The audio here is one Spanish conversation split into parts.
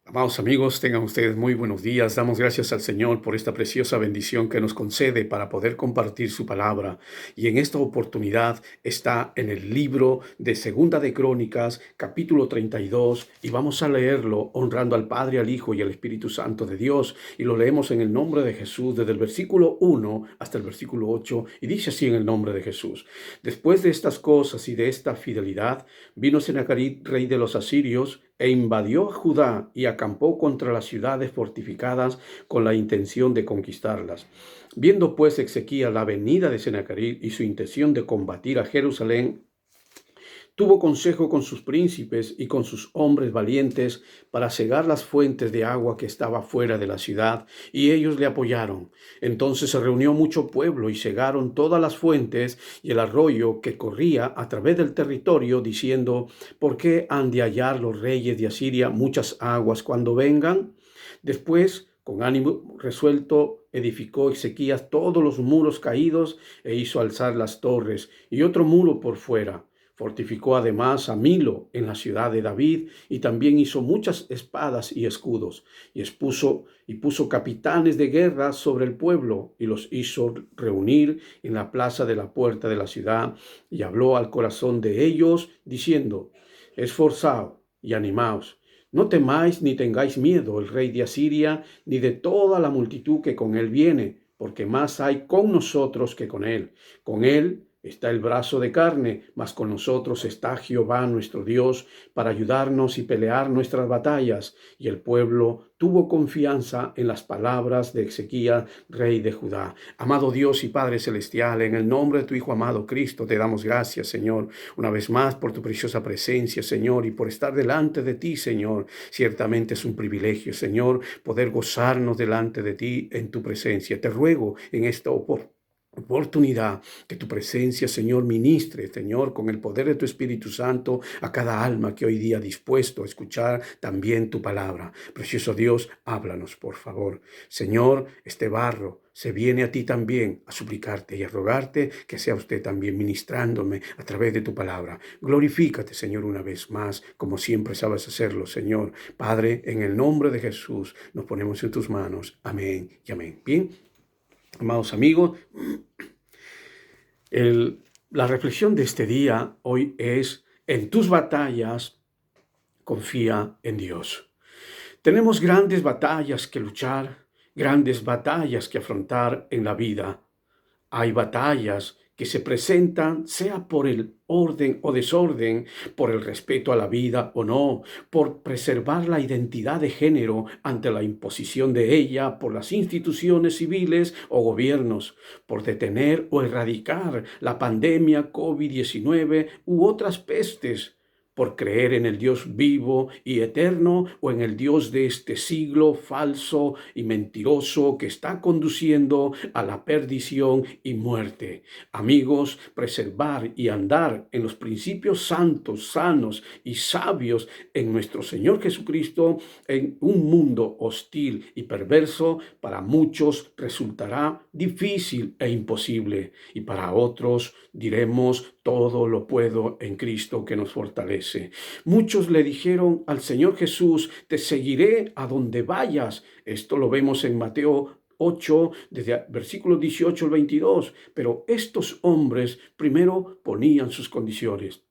Amados amigos, tengan ustedes muy buenos días. Damos gracias al Señor por esta preciosa bendición que nos concede para poder compartir su palabra. Y en esta oportunidad está en el libro de Segunda de Crónicas, capítulo 32, y vamos a leerlo honrando al Padre, al Hijo y al Espíritu Santo de Dios. Y lo leemos en el nombre de Jesús, desde el versículo 1 hasta el versículo 8, y dice así en el nombre de Jesús. Después de estas cosas y de esta fidelidad, vino Sennacherib, rey de los asirios, e invadió Judá y acampó contra las ciudades fortificadas con la intención de conquistarlas. Viendo pues Ezequías la venida de Sennacherib y su intención de combatir a Jerusalén, tuvo consejo con sus príncipes y con sus hombres valientes para cegar las fuentes de agua que estaba fuera de la ciudad, y ellos le apoyaron. Entonces se reunió mucho pueblo y cegaron todas las fuentes y el arroyo que corría a través del territorio, diciendo: ¿por qué han de hallar los reyes de Asiria muchas aguas cuando vengan? Después, con ánimo resuelto, edificó Ezequías todos los muros caídos e hizo alzar las torres y otro muro por fuera. Fortificó además a Milo en la ciudad de David, y también hizo muchas espadas y escudos, y puso capitanes de guerra sobre el pueblo, y los hizo reunir en la plaza de la puerta de la ciudad, y habló al corazón de ellos, diciendo: esforzaos y animaos. No temáis ni tengáis miedo el rey de Asiria, ni de toda la multitud que con él viene, porque más hay con nosotros que con él. Con él está el brazo de carne, mas con nosotros está Jehová nuestro Dios para ayudarnos y pelear nuestras batallas. Y el pueblo tuvo confianza en las palabras de Ezequías, rey de Judá. Amado Dios y Padre celestial, en el nombre de tu Hijo amado Cristo, te damos gracias, Señor, una vez más por tu preciosa presencia, Señor, y por estar delante de ti, Señor. Ciertamente es un privilegio, Señor, poder gozarnos delante de ti en tu presencia. Te ruego en esta oportunidad que tu presencia, Señor, ministre, Señor, con el poder de tu Espíritu Santo a cada alma que hoy día ha dispuesto a escuchar también tu palabra. Precioso Dios, háblanos, por favor. Señor, este barro se viene a ti también a suplicarte y a rogarte que sea usted también ministrándome a través de tu palabra. Glorifícate, Señor, una vez más, como siempre sabes hacerlo, Señor. Padre, en el nombre de Jesús nos ponemos en tus manos. Amén y amén. Bien, amados amigos, la reflexión de este día hoy es: en tus batallas, confía en Dios. Tenemos grandes batallas que luchar, grandes batallas que afrontar en la vida. Hay batallas que se presentan, sea por el orden o desorden, por el respeto a la vida o no, por preservar la identidad de género ante la imposición de ella por las instituciones civiles o gobiernos, por detener o erradicar la pandemia COVID-19 u otras pestes, por creer en el Dios vivo y eterno o en el Dios de este siglo falso y mentiroso que está conduciendo a la perdición y muerte. Amigos, preservar y andar en los principios santos, sanos y sabios en nuestro Señor Jesucristo en un mundo hostil y perverso, para muchos resultará difícil e imposible, y para otros diremos: todo lo puedo en Cristo que nos fortalece. Muchos le dijeron al Señor Jesús: te seguiré a donde vayas. Esto lo vemos en Mateo 8, desde versículos 18 al 22. Pero estos hombres primero ponían sus condiciones.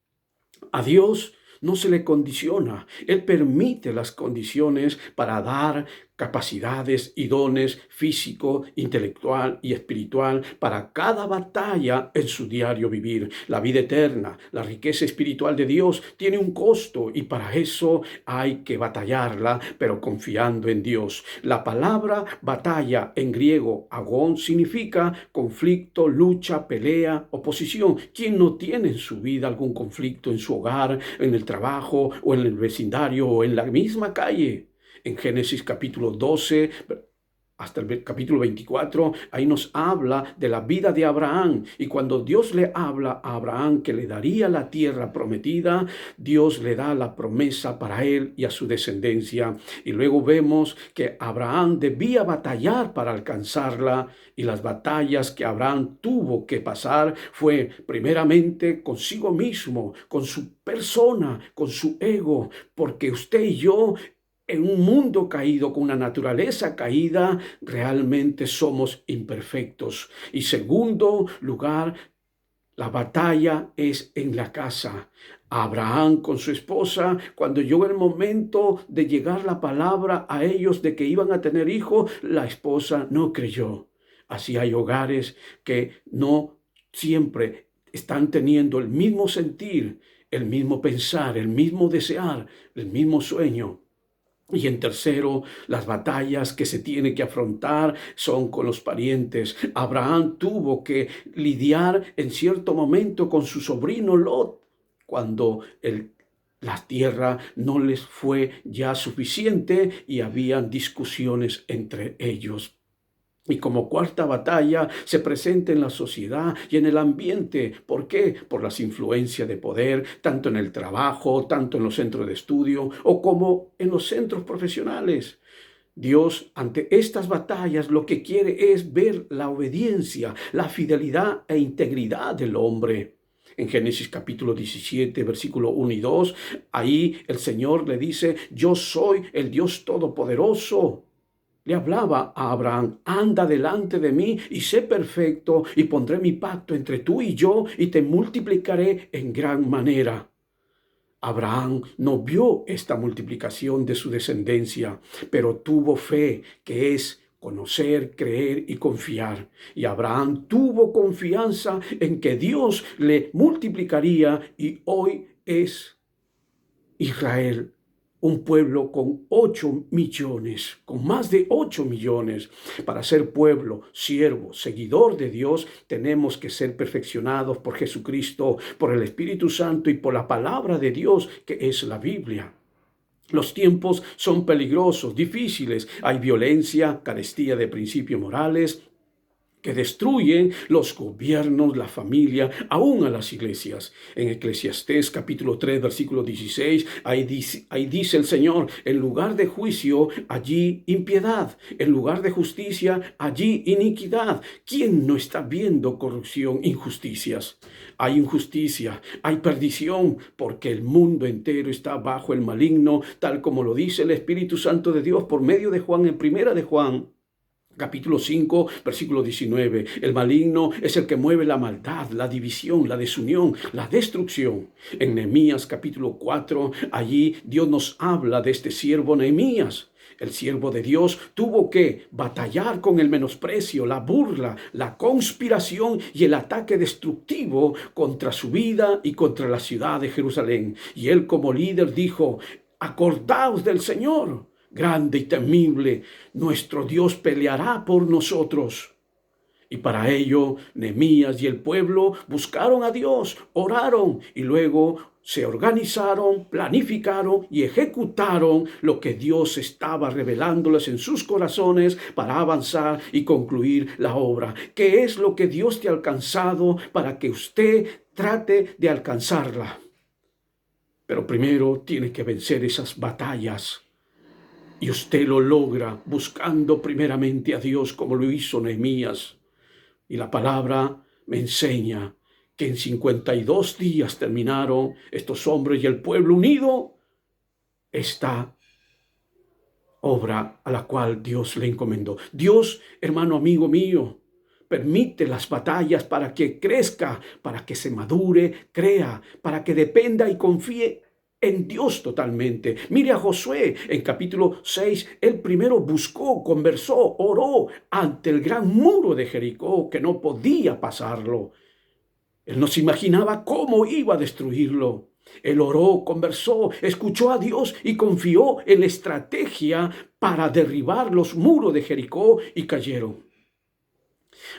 A Dios no se le condiciona. Él permite las condiciones para dar capacidades y dones físico, intelectual y espiritual para cada batalla en su diario vivir. La vida eterna, la riqueza espiritual de Dios tiene un costo, y para eso hay que batallarla, pero confiando en Dios. La palabra batalla en griego, agón, significa conflicto, lucha, pelea, oposición. ¿Quién no tiene en su vida algún conflicto en su hogar, en el trabajo o en el vecindario o en la misma calle? En Génesis capítulo 12 hasta el capítulo 24, ahí nos habla de la vida de Abraham. Y cuando Dios le habla a Abraham que le daría la tierra prometida, Dios le da la promesa para él y a su descendencia. Y luego vemos que Abraham debía batallar para alcanzarla, y las batallas que Abraham tuvo que pasar fue primeramente consigo mismo, con su persona, con su ego, porque usted y yo en un mundo caído, con una naturaleza caída, realmente somos imperfectos. Y segundo lugar, la batalla es en la casa. Abraham con su esposa, cuando llegó el momento de llegar la palabra a ellos de que iban a tener hijos, la esposa no creyó. Así hay hogares que no siempre están teniendo el mismo sentir, el mismo pensar, el mismo desear, el mismo sueño. Y en tercero, las batallas que se tiene que afrontar son con los parientes. Abraham tuvo que lidiar en cierto momento con su sobrino Lot cuando la tierra no les fue ya suficiente y habían discusiones entre ellos. Y como cuarta batalla se presenta en la sociedad y en el ambiente. ¿Por qué? Por las influencias de poder, tanto en el trabajo, tanto en los centros de estudio o como en los centros profesionales. Dios, ante estas batallas, lo que quiere es ver la obediencia, la fidelidad e integridad del hombre. En Génesis capítulo 17, versículo 1 y 2, ahí el Señor le dice: yo soy el Dios Todopoderoso. Le hablaba a Abraham: anda delante de mí y sé perfecto, y pondré mi pacto entre tú y yo, y te multiplicaré en gran manera. Abraham no vio esta multiplicación de su descendencia, pero tuvo fe, que es conocer, creer y confiar. Y Abraham tuvo confianza en que Dios le multiplicaría, y hoy es Israel un pueblo con 8 millones, con más de 8 millones. Para ser pueblo, siervo, seguidor de Dios, tenemos que ser perfeccionados por Jesucristo, por el Espíritu Santo y por la palabra de Dios, que es la Biblia. Los tiempos son peligrosos, difíciles. Hay violencia, carestía de principios morales, que destruyen los gobiernos, la familia, aún a las iglesias. En Eclesiastés capítulo 3, versículo 16, ahí dice el Señor: en lugar de juicio, allí impiedad; en lugar de justicia, allí iniquidad. ¿Quién no está viendo corrupción, injusticias? Hay injusticia, hay perdición, porque el mundo entero está bajo el maligno, tal como lo dice el Espíritu Santo de Dios por medio de Juan, en primera de Juan capítulo 5, versículo 19. El maligno es el que mueve la maldad, la división, la desunión, la destrucción. En Nehemías capítulo 4, allí Dios nos habla de este siervo Nehemías. El siervo de Dios tuvo que batallar con el menosprecio, la burla, la conspiración y el ataque destructivo contra su vida y contra la ciudad de Jerusalén. Y él, como líder, dijo: acordaos del Señor, grande y temible, nuestro Dios peleará por nosotros. Y para ello, Nehemías y el pueblo buscaron a Dios, oraron y luego se organizaron, planificaron y ejecutaron lo que Dios estaba revelándoles en sus corazones para avanzar y concluir la obra. ¿Qué es lo que Dios te ha alcanzado para que usted trate de alcanzarla? Pero primero tiene que vencer esas batallas. Y usted lo logra buscando primeramente a Dios, como lo hizo Nehemías. Y la palabra me enseña que en 52 días terminaron estos hombres y el pueblo unido esta obra a la cual Dios le encomendó. Dios, hermano, amigo mío, permite las batallas para que crezca, para que se madure, crea, para que dependa y confíe en Dios totalmente. Mire a Josué en capítulo 6, él primero buscó, conversó, oró ante el gran muro de Jericó, que no podía pasarlo. Él no se imaginaba cómo iba a destruirlo. Él oró, conversó, escuchó a Dios y confió en la estrategia para derribar los muros de Jericó, y cayeron.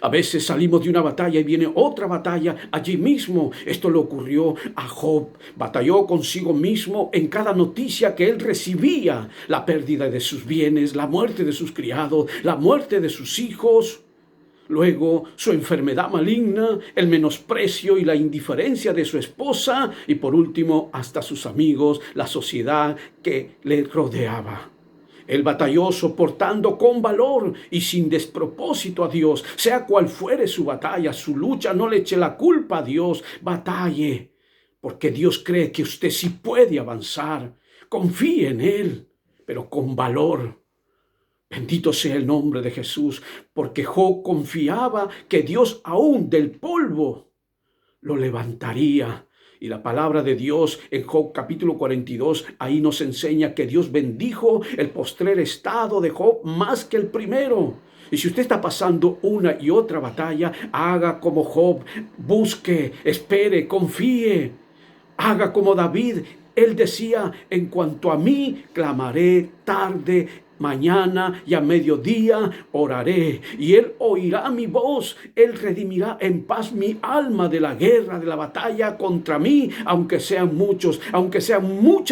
A veces salimos de una batalla y viene otra batalla allí mismo. Esto le ocurrió a Job. Batalló consigo mismo en cada noticia que él recibía: la pérdida de sus bienes, la muerte de sus criados, la muerte de sus hijos. Luego su enfermedad maligna, el menosprecio y la indiferencia de su esposa, y por último hasta sus amigos, la sociedad que le rodeaba. Él batalló soportando con valor y sin despropósito a Dios. Sea cual fuere su batalla, su lucha, no le eche la culpa a Dios. Batalle, porque Dios cree que usted sí puede avanzar. Confíe en Él. pero con valor. Bendito sea el nombre de Jesús, porque Job confiaba que Dios aún del polvo lo levantaría. Y la palabra de Dios en Job capítulo 42, ahí nos enseña que Dios bendijo el postrer estado de Job más que el primero. Y si usted está pasando una y otra batalla, haga como Job, busque, espere, confíe. Haga como David. Él decía, en cuanto a mí, clamaré tarde, mañana y a mediodía oraré, y Él oirá mi voz. Él redimirá en paz mi alma de la guerra, de la batalla contra mí, aunque sean muchas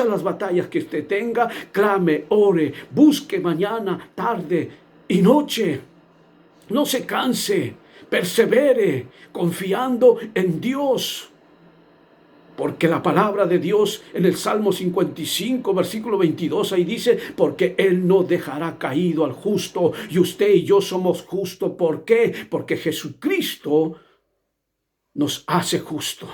las batallas que usted tenga. Clame, ore, busque mañana, tarde y noche. No se canse, persevere, confiando en Dios. Porque la palabra de Dios en el Salmo 55, versículo 22, ahí dice, porque Él no dejará caído al justo, y usted y yo somos justos. ¿Por qué? Porque Jesucristo nos hace justo.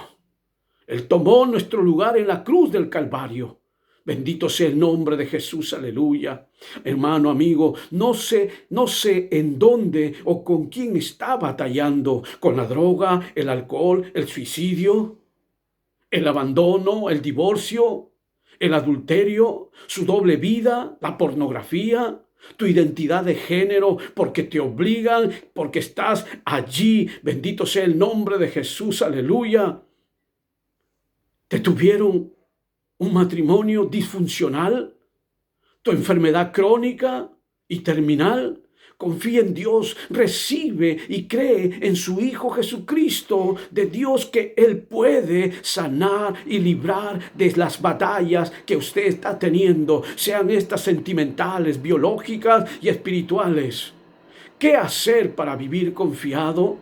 Él tomó nuestro lugar en la cruz del Calvario. Bendito sea el nombre de Jesús, aleluya. Hermano, amigo, no sé en dónde o con quién está batallando, con la droga, el alcohol, el suicidio, el abandono, el divorcio, el adulterio, su doble vida, la pornografía, tu identidad de género, porque te obligan, porque estás allí. Bendito sea el nombre de Jesús, aleluya. Te tuvieron un matrimonio disfuncional, tu enfermedad crónica y terminal. Confía en Dios, recibe y cree en su Hijo Jesucristo, de Dios, que Él puede sanar y librar de las batallas que usted está teniendo, sean estas sentimentales, biológicas y espirituales. ¿Qué hacer para vivir confiado?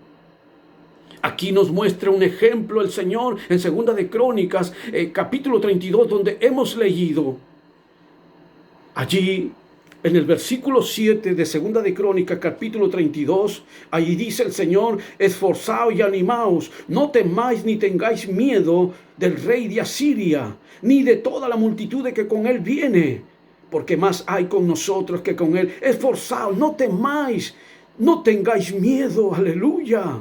Aquí nos muestra un ejemplo el Señor en Segunda de Crónicas, capítulo 32, donde hemos leído. Allí, en el versículo 7 de Segunda de Crónicas, capítulo 32, allí dice el Señor, esforzaos y animaos, no temáis ni tengáis miedo del rey de Asiria, ni de toda la multitud de que con él viene, porque más hay con nosotros que con él. Esforzaos, no temáis, no tengáis miedo, aleluya.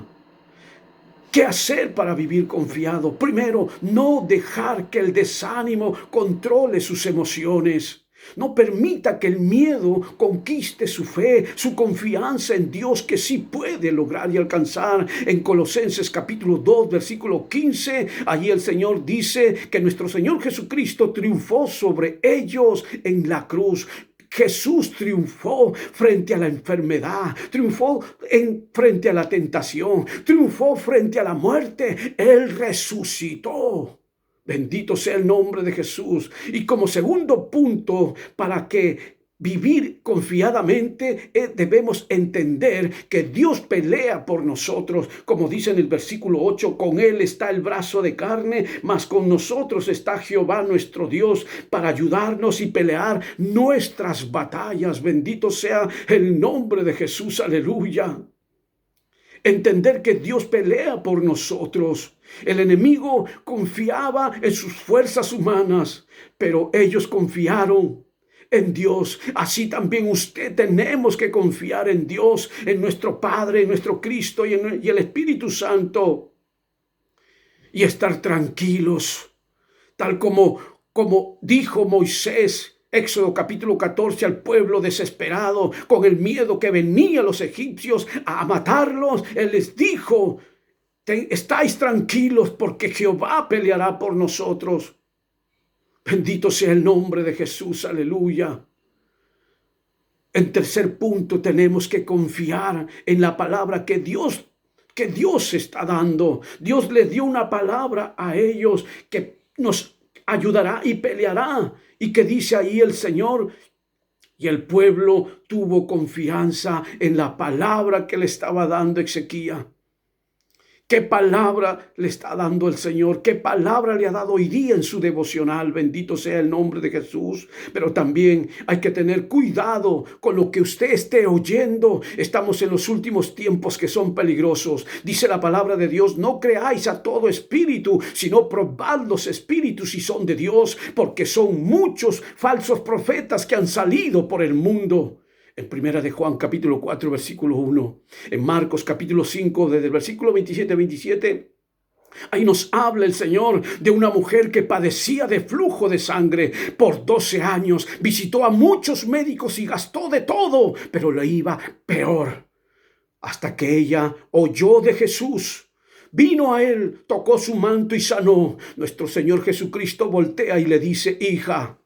¿Qué hacer para vivir confiado? Primero, no dejar que el desánimo controle sus emociones. No permita que el miedo conquiste su fe, su confianza en Dios, que sí puede lograr y alcanzar. En Colosenses capítulo 2, versículo 15, allí el Señor dice que nuestro Señor Jesucristo triunfó sobre ellos en la cruz. Jesús triunfó frente a la enfermedad, triunfó frente a la tentación, triunfó frente a la muerte. Él resucitó. Bendito sea el nombre de Jesús. Y como segundo punto, para que vivir confiadamente, debemos entender que Dios pelea por nosotros. Como dice en el versículo 8, con Él está el brazo de carne, mas con nosotros está Jehová nuestro Dios para ayudarnos y pelear nuestras batallas. Bendito sea el nombre de Jesús, aleluya. Entender que Dios pelea por nosotros. El enemigo confiaba en sus fuerzas humanas, pero ellos confiaron en Dios. Así también usted tenemos que confiar en Dios, en nuestro Padre, en nuestro Cristo y el Espíritu Santo. Y estar tranquilos, tal como dijo Moisés, Éxodo capítulo 14, al pueblo desesperado, con el miedo que venían los egipcios a matarlos. Él les dijo, estáis tranquilos porque Jehová peleará por nosotros. Bendito sea el nombre de Jesús, aleluya. En tercer punto, tenemos que confiar en la palabra que Dios está dando. Dios le dio una palabra a ellos que nos ayudará y peleará. Y que dice ahí el Señor, y el pueblo tuvo confianza en la palabra que le estaba dando Ezequías. ¿Qué palabra le está dando el Señor? ¿Qué palabra le ha dado hoy día en su devocional? Bendito sea el nombre de Jesús. Pero también hay que tener cuidado con lo que usted esté oyendo. Estamos en los últimos tiempos que son peligrosos. Dice la palabra de Dios, no creáis a todo espíritu, sino probad los espíritus si son de Dios, porque son muchos falsos profetas que han salido por el mundo. En Primera de Juan capítulo 4 versículo 1, en Marcos capítulo 5 desde el versículo 27, ahí nos habla el Señor de una mujer que padecía de flujo de sangre por 12 años, visitó a muchos médicos y gastó de todo, pero le iba peor, hasta que ella oyó de Jesús. Vino a él, tocó su manto y sanó. Nuestro Señor Jesucristo voltea y le dice, hija,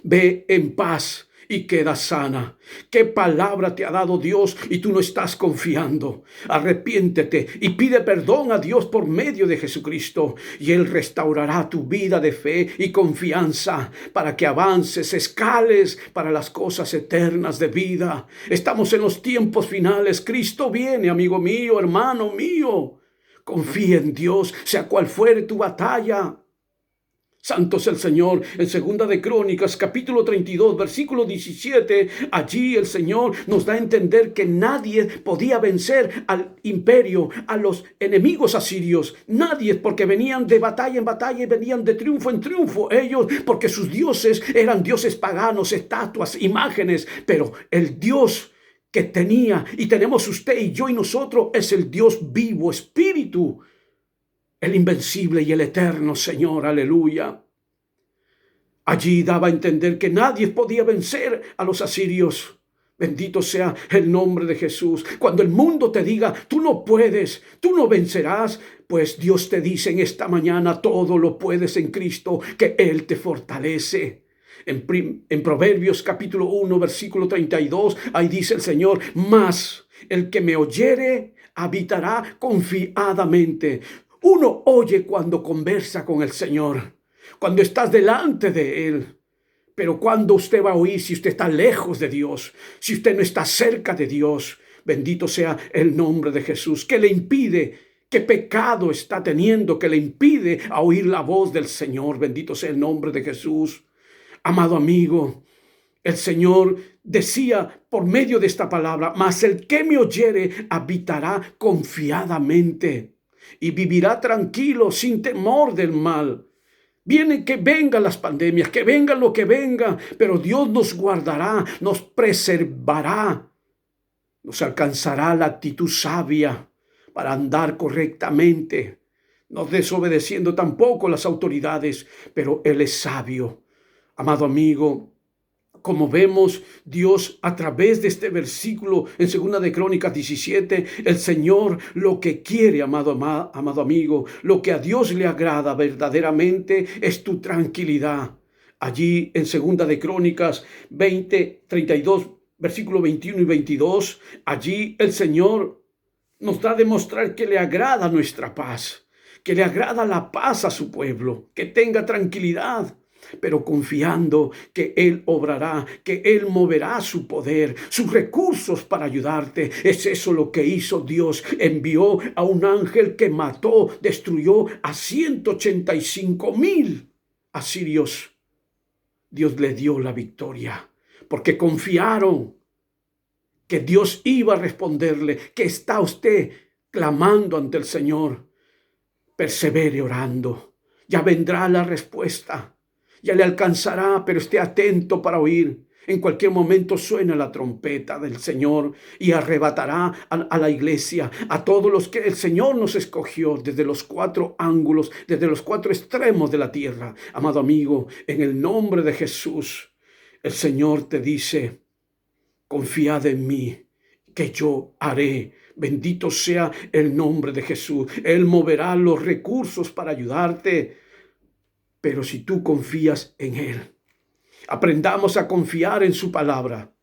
ve en paz y queda sana. ¿Qué palabra te ha dado Dios y tú no estás confiando? Arrepiéntete y pide perdón a Dios por medio de Jesucristo, y Él restaurará tu vida de fe y confianza para que avances, escales para las cosas eternas de vida. Estamos en los tiempos finales. Cristo viene, amigo mío, hermano mío. Confía en Dios, sea cual fuere tu batalla. Santo es el Señor. En Segunda de Crónicas, capítulo 32, versículo 17, allí el Señor nos da a entender que nadie podía vencer al imperio, a los enemigos asirios. Nadie, porque venían de batalla en batalla y venían de triunfo en triunfo. Ellos, porque sus dioses eran dioses paganos, estatuas, imágenes. Pero el Dios que tenía y tenemos usted y yo y nosotros es el Dios vivo, Espíritu, el invencible y el eterno Señor, aleluya. Allí daba a entender que nadie podía vencer a los asirios. Bendito sea el nombre de Jesús. Cuando el mundo te diga, tú no puedes, tú no vencerás, pues Dios te dice en esta mañana, todo lo puedes en Cristo, que Él te fortalece. En Proverbios capítulo 1, versículo 32, ahí dice el Señor, mas el que me oyere habitará confiadamente. Uno oye cuando conversa con el Señor, cuando estás delante de Él. Pero ¿cuándo usted va a oír si usted está lejos de Dios? Si usted no está cerca de Dios. Bendito sea el nombre de Jesús. ¿Qué le impide? ¿Qué pecado está teniendo que le impide a oír la voz del Señor? Bendito sea el nombre de Jesús. Amado amigo, el Señor decía por medio de esta palabra, mas el que me oyere habitará confiadamente y vivirá tranquilo, sin temor del mal. Viene que vengan las pandemias, que venga lo que venga, pero Dios nos guardará, nos preservará, nos alcanzará la actitud sabia para andar correctamente, no desobedeciendo tampoco las autoridades, pero Él es sabio. Amado amigo, como vemos, Dios a través de este versículo en Segunda de Crónicas 17, el Señor lo que quiere, amado amigo, lo que a Dios le agrada verdaderamente es tu tranquilidad. Allí en Segunda de Crónicas 32, versículo 21 y 22, allí el Señor nos da a demostrar que le agrada nuestra paz, que le agrada la paz a su pueblo, que tenga tranquilidad, pero confiando que Él obrará, que Él moverá su poder, sus recursos para ayudarte. Es eso lo que hizo Dios. Envió a un ángel que mató, destruyó a 185,000 asirios. Dios le dio la victoria, porque confiaron que Dios iba a responderle, que está usted clamando ante el Señor. Persevere orando, ya vendrá la respuesta. Ya le alcanzará, pero esté atento para oír. En cualquier momento suena la trompeta del Señor y arrebatará a la iglesia, a todos los que el Señor nos escogió desde los 4 ángulos, desde los 4 extremos de la tierra. Amado amigo, en el nombre de Jesús, el Señor te dice, confiad en mí, que yo haré. Bendito sea el nombre de Jesús. Él moverá los recursos para ayudarte. Pero si tú confías en Él, aprendamos a confiar en su palabra.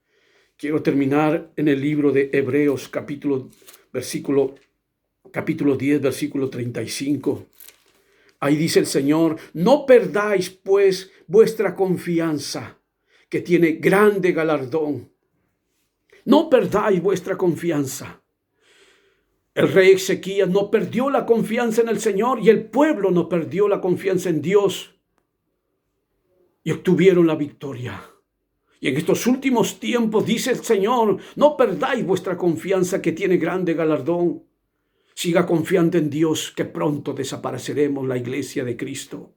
Quiero terminar en el libro de Hebreos, capítulo 10, versículo 35. Ahí dice el Señor, no perdáis pues vuestra confianza, que tiene grande galardón. No perdáis vuestra confianza. El rey Ezequías no perdió la confianza en el Señor y el pueblo no perdió la confianza en Dios y obtuvieron la victoria. Y en estos últimos tiempos, dice el Señor, no perdáis vuestra confianza que tiene grande galardón. Siga confiando en Dios, que pronto desapareceremos la iglesia de Cristo.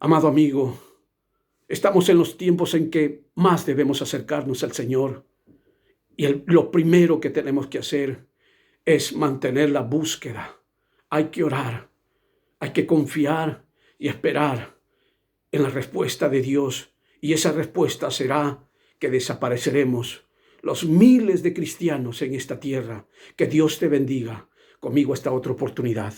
Amado amigo, estamos en los tiempos en que más debemos acercarnos al Señor. Y lo primero que tenemos que hacer es mantener la búsqueda. Hay que orar, hay que confiar y esperar en la respuesta de Dios. Y esa respuesta será que desapareceremos los miles de cristianos en esta tierra. Que Dios te bendiga. Conmigo esta otra oportunidad.